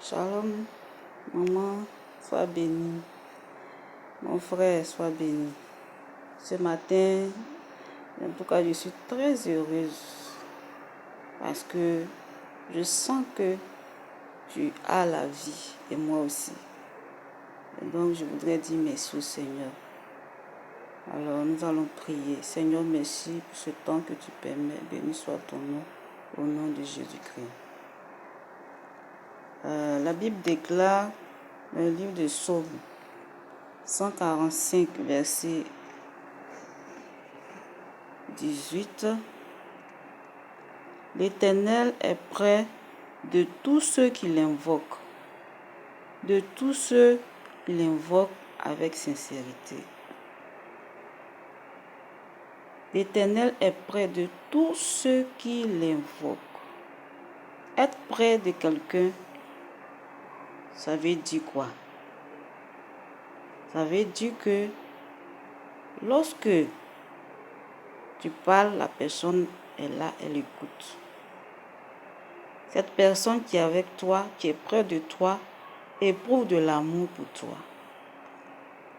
Shalom, maman, sois bénie. Mon frère, sois béni. Ce matin, en tout cas, je suis très heureuse parce que je sens que tu as la vie et moi aussi. Et donc, je voudrais dire merci au Seigneur. Alors, nous allons prier. Seigneur, merci pour ce temps que tu permets. Béni soit ton nom, au nom de Jésus-Christ. La Bible déclare dans le livre de Psaume 145, verset 18. L'Éternel est près de tous ceux qui l'invoquent, de tous ceux qui l'invoquent avec sincérité. L'Éternel est près de tous ceux qui l'invoquent. Être près de quelqu'un, ça veut dire quoi? Ça veut dire que lorsque tu parles, la personne est là, elle écoute. Cette personne qui est avec toi, qui est près de toi, éprouve de l'amour pour toi.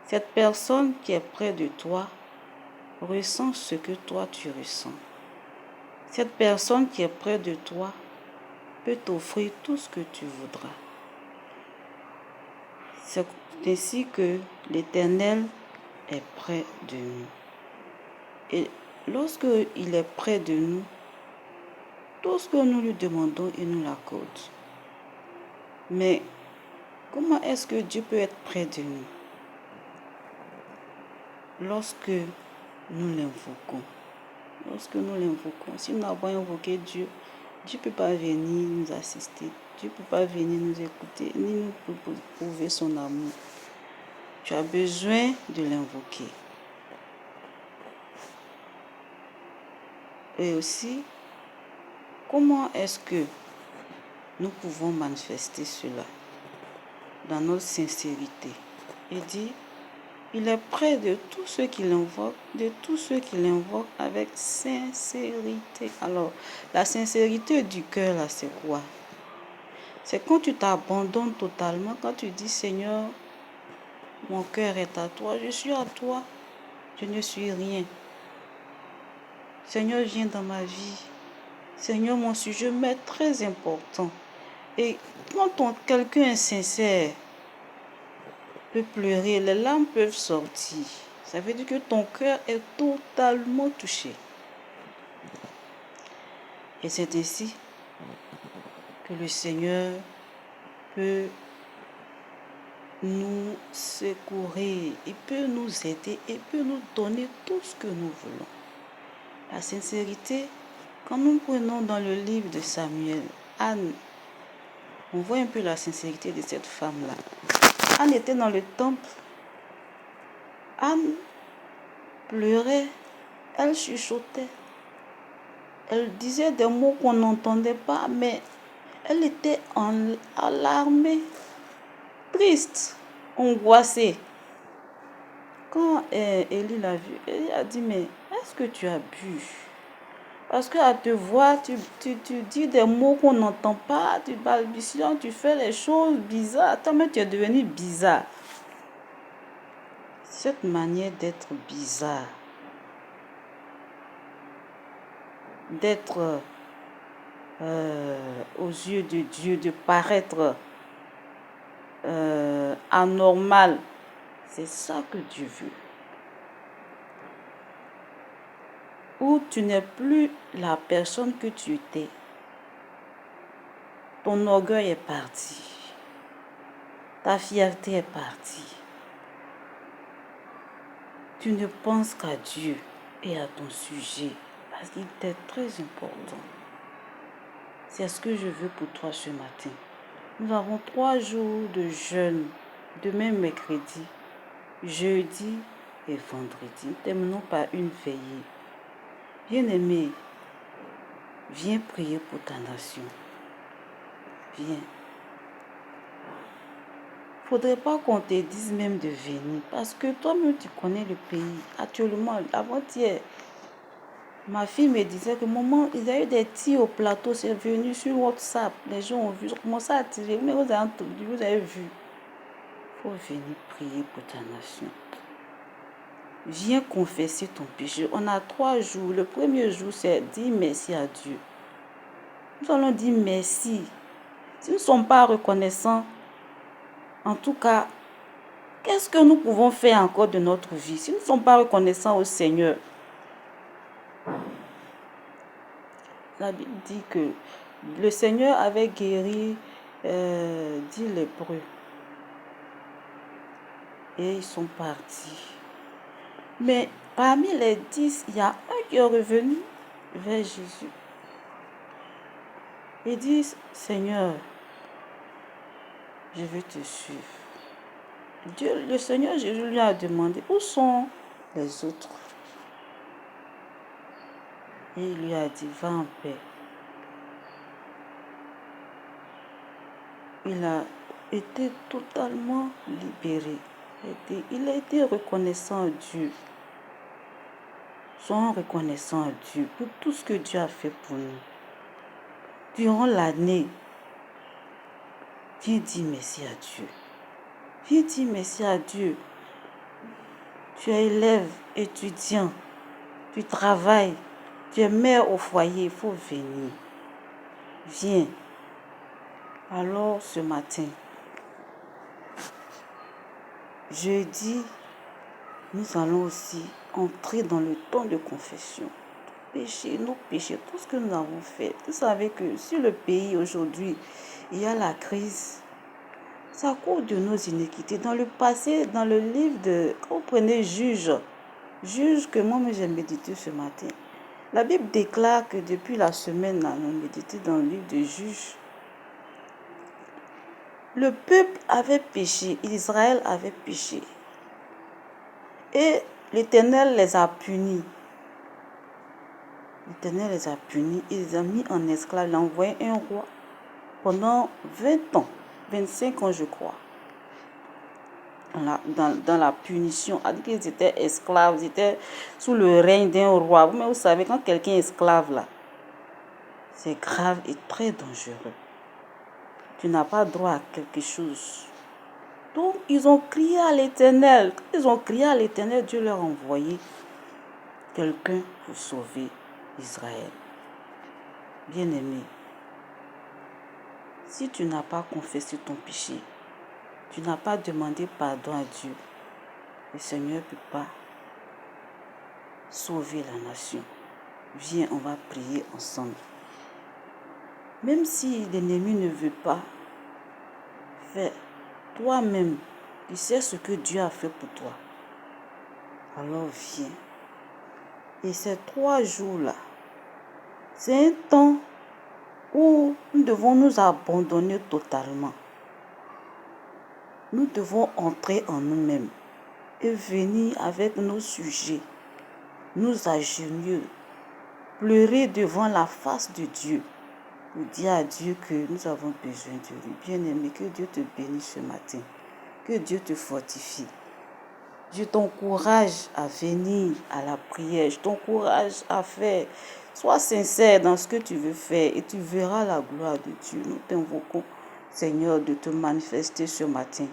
Cette personne qui est près de toi ressent ce que toi tu ressens. Cette personne qui est près de toi peut t'offrir tout ce que tu voudras. C'est ainsi que l'Éternel est près de nous. Et lorsque il est près de nous, tout ce que nous lui demandons, il nous l'accorde. Mais comment est-ce que Dieu peut être près de nous? Lorsque nous l'invoquons. Lorsque nous l'invoquons. Si nous n'avons invoqué Dieu, Dieu ne peut pas venir nous assister. Dieu ne peut pas venir nous écouter, ni nous prouver son amour. Tu as besoin de l'invoquer. Et aussi, comment est-ce que nous pouvons manifester cela? Dans notre sincérité. Il dit, il est près de tous ceux qui l'invoquent, avec sincérité. Alors, la sincérité du cœur, là, c'est quoi? C'est quand tu t'abandonnes totalement, quand tu dis, Seigneur, mon cœur est à toi, je suis à toi, je ne suis rien. Seigneur, viens dans ma vie. Seigneur, mon sujet m'est très important. Et quand quelqu'un est sincère, peut pleurer, les larmes peuvent sortir. Ça veut dire que ton cœur est totalement touché. Et c'est ainsi que le Seigneur peut nous secourir, il peut nous aider, il peut nous donner tout ce que nous voulons. La sincérité, quand nous prenons dans le livre de Samuel, Anne, on voit un peu la sincérité de cette femme-là. Anne était dans le temple. Anne pleurait, elle chuchotait. Elle disait des mots qu'on n'entendait pas, mais elle était alarmée, triste, angoissée. Quand Élie l'a vu, Élie a dit, mais est-ce que tu as bu? Parce qu'à te voir, tu dis des mots qu'on n'entend pas, tu balbutions, tu fais les choses bizarres. Toi-même, tu es devenu bizarre. Cette manière d'être bizarre, d'être aux yeux de Dieu, de paraître anormal, c'est ça que Dieu veut. Où tu n'es plus la personne que tu étais. Ton orgueil est parti. Ta fierté est partie. Tu ne penses qu'à Dieu et à ton sujet parce qu'il t'est très important. C'est ce que je veux pour toi ce matin. Nous avons 3 jours de jeûne, demain mercredi, jeudi et vendredi. Terminons par une veillée. Bien-aimé, viens prier pour ta nation. Viens. Il ne faudrait pas qu'on te dise même de venir parce que toi-même tu connais le pays. Actuellement, avant-hier, Ma fille me disait que maman, il y a eu des tirs au plateau, c'est venu sur WhatsApp. Les gens ont vu, ils ont commencé à tirer. Mais vous avez entendu, vous avez vu. Il faut venir prier pour ta nation. Viens confesser ton péché. On a 3 jours. Le premier jour, c'est dire merci à Dieu. Nous allons dire merci. Si nous ne sommes pas reconnaissants, en tout cas, qu'est-ce que nous pouvons faire encore de notre vie? Si nous ne sommes pas reconnaissants au Seigneur, la Bible dit que le Seigneur avait guéri 10 lépreux. Et ils sont partis. Mais parmi les 10, il y a un qui est revenu vers Jésus. Il dit, Seigneur, je veux te suivre. Le Seigneur Jésus lui a demandé, où sont les autres? Et il lui a dit, va en paix. Il a été totalement libéré. Il a été reconnaissant à Dieu. Soyons reconnaissants à Dieu pour tout ce que Dieu a fait pour nous. Durant l'année, viens dire merci à Dieu. Viens dire merci à Dieu. Tu es élève, étudiant, tu travailles, tu es mère au foyer, il faut venir. Viens. Alors ce matin, jeudi, nous allons aussi entrer dans le temps de confession. Nos péchés, tout ce que nous avons fait. Vous savez que sur le pays aujourd'hui, il y a la crise. C'est à cause de nos iniquités. Dans le passé, dans le livre de... Quand vous prenez Juge que moi j'ai médité ce matin. La Bible déclare que depuis la semaine, nous avons médité dans le livre de Juge. Le peuple avait péché, Israël avait péché. Et l'Éternel les a punis. L'Éternel les a punis, il les a mis en esclaves, il a envoyé un roi pendant 20 ans, 25 ans je crois. Dans la punition, ils étaient esclaves, ils étaient sous le règne d'un roi. Mais vous savez, quand quelqu'un est esclave là, c'est grave et très dangereux. Tu n'as pas droit à quelque chose. Donc, ils ont crié à l'Éternel. Quand ils ont crié à l'Éternel, Dieu leur a envoyé quelqu'un pour sauver Israël. Bien-aimé, si tu n'as pas confessé ton péché, tu n'as pas demandé pardon à Dieu, le Seigneur ne peut pas sauver la nation. Viens, on va prier ensemble. Même si l'ennemi ne veut pas, fais toi-même. Tu sais ce que Dieu a fait pour toi. Alors viens. Et ces 3 jours-là, c'est un temps où nous devons nous abandonner totalement. Nous devons entrer en nous-mêmes et venir avec nos sujets, nous agenouiller, pleurer devant la face de Dieu, pour dire à Dieu que nous avons besoin de lui. Bien-aimé, que Dieu te bénisse ce matin, que Dieu te fortifie. Je t'encourage à venir à la prière, je t'encourage à faire. Sois sincère dans ce que tu veux faire et tu verras la gloire de Dieu. Nous t'invoquons, Seigneur, de te manifester ce matin.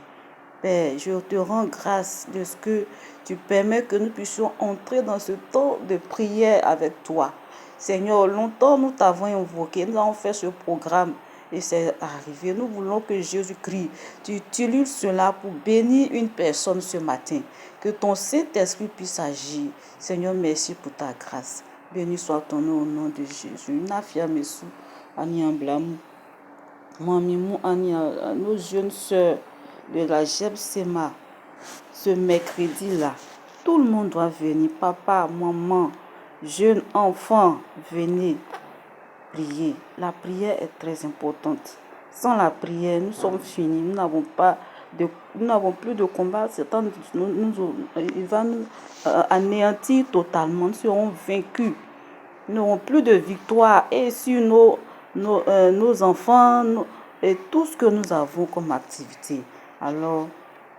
Père, je te rends grâce de ce que tu permets que nous puissions entrer dans ce temps de prière avec toi. Seigneur, longtemps nous t'avons invoqué, nous avons fait ce programme et c'est arrivé. Nous voulons que Jésus-Christ, tu utilises cela pour bénir une personne ce matin. Que ton Saint-Esprit puisse agir. Seigneur, merci pour ta grâce. Béni soit ton nom au nom de Jésus. Nafia Messou, Ania Blam, Mamimou, Ania, nos jeunes sœurs de la Jeb Sema, ce mercredi-là, tout le monde doit venir. Papa, maman, jeunes enfants, venez prier. La prière est très importante. Sans la prière, nous sommes finis. Nous n'avons plus de combat. Il va nous anéantir totalement. Nous serons vaincus. Nous n'aurons plus de victoire. Et sur nos enfants et tout ce que nous avons comme activité. Alors,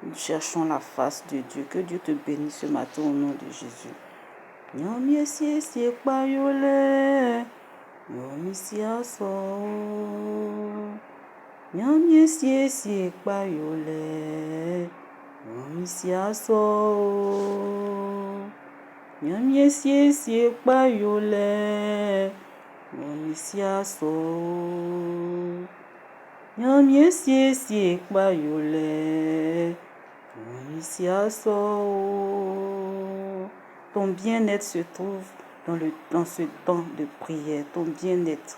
nous cherchons la face de Dieu. Que Dieu te bénisse ce matin au nom de Jésus. Nyamye sie payole. Nyamisia so. Nyamye sie payole. Nyamisia so. Nyamye sie payole. Nyamisia so. Nyamye sie payole. Nyamisia so. Ton bien-être se trouve dans ce temps de prière, ton bien-être.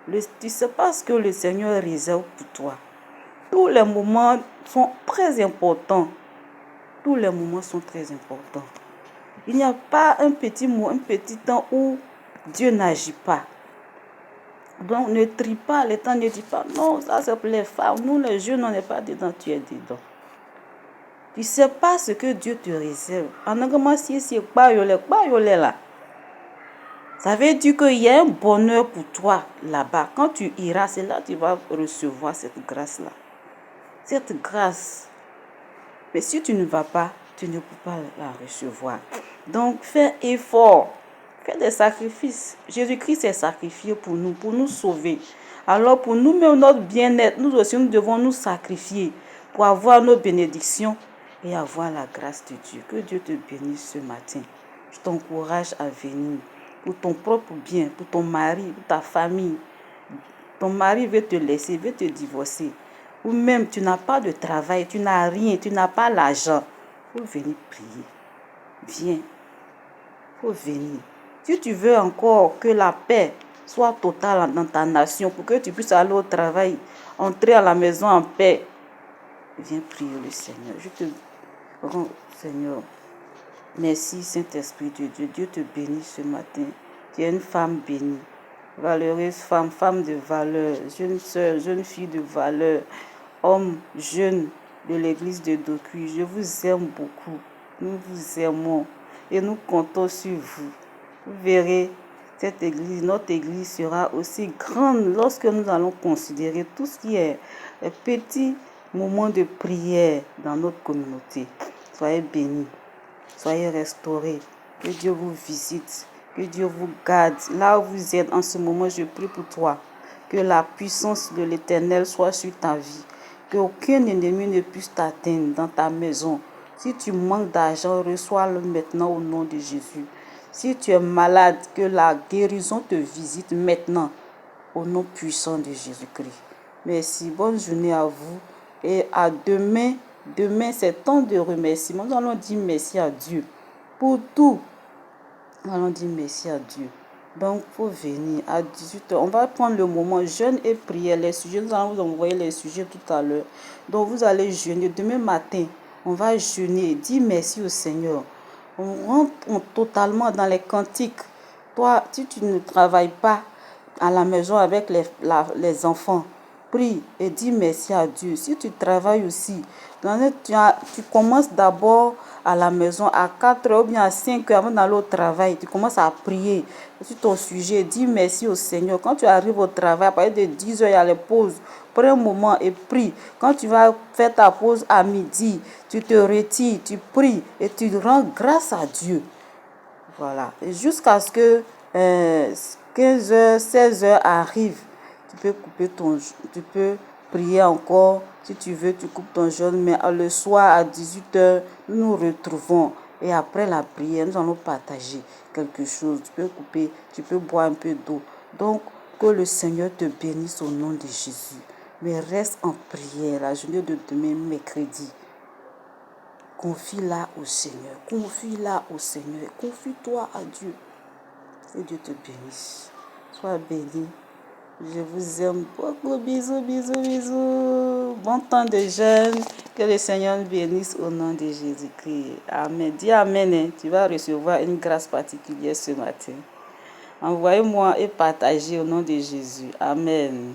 Tu ne sais pas ce que le Seigneur réserve pour toi. Tous les moments sont très importants. Tous les moments sont très importants. Il n'y a pas un petit temps où Dieu n'agit pas. Donc ne trie pas les temps, ne dis pas non, ça c'est pour les femmes. Nous les jeunes, on n'est pas dedans, tu es dedans. Tu ne sais pas ce que Dieu te réserve. En anglais, c'est pas là. Ça veut dire qu'il y a un bonheur pour toi là-bas. Quand tu iras, c'est là que tu vas recevoir cette grâce-là. Cette grâce. Mais si tu ne vas pas, tu ne peux pas la recevoir. Donc, fais effort. Fais des sacrifices. Jésus-Christ s'est sacrifié pour nous sauver. Alors, pour nous-mêmes, notre bien-être, nous aussi, nous devons nous sacrifier pour avoir nos bénédictions et avoir la grâce de Dieu. Que Dieu te bénisse ce matin. Je t'encourage à venir pour ton propre bien, pour ton mari, pour ta famille. Ton mari veut te laisser, veut te divorcer. Ou même tu n'as pas de travail, tu n'as rien, tu n'as pas l'argent. Il faut venir prier. Viens. Il faut venir. Si tu veux encore que la paix soit totale dans ta nation, pour que tu puisses aller au travail, entrer à la maison en paix, viens prier le Seigneur. Je te rends, Seigneur. Merci Saint-Esprit de Dieu. Dieu te bénisse ce matin. Tu es une femme bénie. Valeureuse femme, femme de valeur, jeune sœur, jeune fille de valeur, homme jeune de l'église de Dokuy. Je vous aime beaucoup. Nous vous aimons et nous comptons sur vous. Vous verrez, cette église, notre église sera aussi grande lorsque nous allons considérer tout ce qui est un petit moment de prière dans notre communauté. Soyez bénis, soyez restaurés, que Dieu vous visite, que Dieu vous garde. Là où vous êtes en ce moment, je prie pour toi, que la puissance de l'Éternel soit sur ta vie, qu'aucun ennemi ne puisse t'atteindre dans ta maison. Si tu manques d'argent, reçois-le maintenant au nom de Jésus. Si tu es malade, que la guérison te visite maintenant au nom puissant de Jésus-Christ. Merci, bonne journée à vous et à demain. Demain, c'est temps de remerciement. Nous allons dire merci à Dieu pour tout. Nous allons dire merci à Dieu. Donc, il faut venir à 18h. On va prendre le moment jeûne et prière. Les sujets, nous allons vous envoyer les sujets tout à l'heure. Donc, vous allez jeûner. Demain matin, on va jeûner. Dis merci au Seigneur. On rentre totalement dans les cantiques. Toi, si tu ne travailles pas à la maison avec les enfants, prie et dis merci à Dieu. Si tu travailles aussi, tu commences d'abord à la maison à 4h ou bien à 5h avant d'aller au travail. Tu commences à prier sur ton sujet. Dis merci au Seigneur. Quand tu arrives au travail, à partir de 10h, il y a les pauses. Prends un moment et prie. Quand tu vas faire ta pause à midi, tu te retires, tu pries et tu rends grâce à Dieu. Voilà. Et jusqu'à ce que 15h, 16h arrive, tu peux prier encore. Si tu veux, tu coupes ton jeûne, mais le soir à 18h, nous nous retrouvons. Et après la prière, nous allons partager quelque chose. Tu peux couper, tu peux boire un peu d'eau. Donc, que le Seigneur te bénisse au nom de Jésus. Mais reste en prière la journée de demain, mercredi. Confie-la au Seigneur. Confie-la au Seigneur. Confie-toi à Dieu. Et Dieu te bénisse. Sois béni. Je vous aime beaucoup. Bisous, bisous, bisous. Bon temps de jeûne. Que le Seigneur nous bénisse au nom de Jésus-Christ. Amen. Dis Amen. Tu vas recevoir une grâce particulière ce matin. Envoyez-moi et partagez au nom de Jésus. Amen.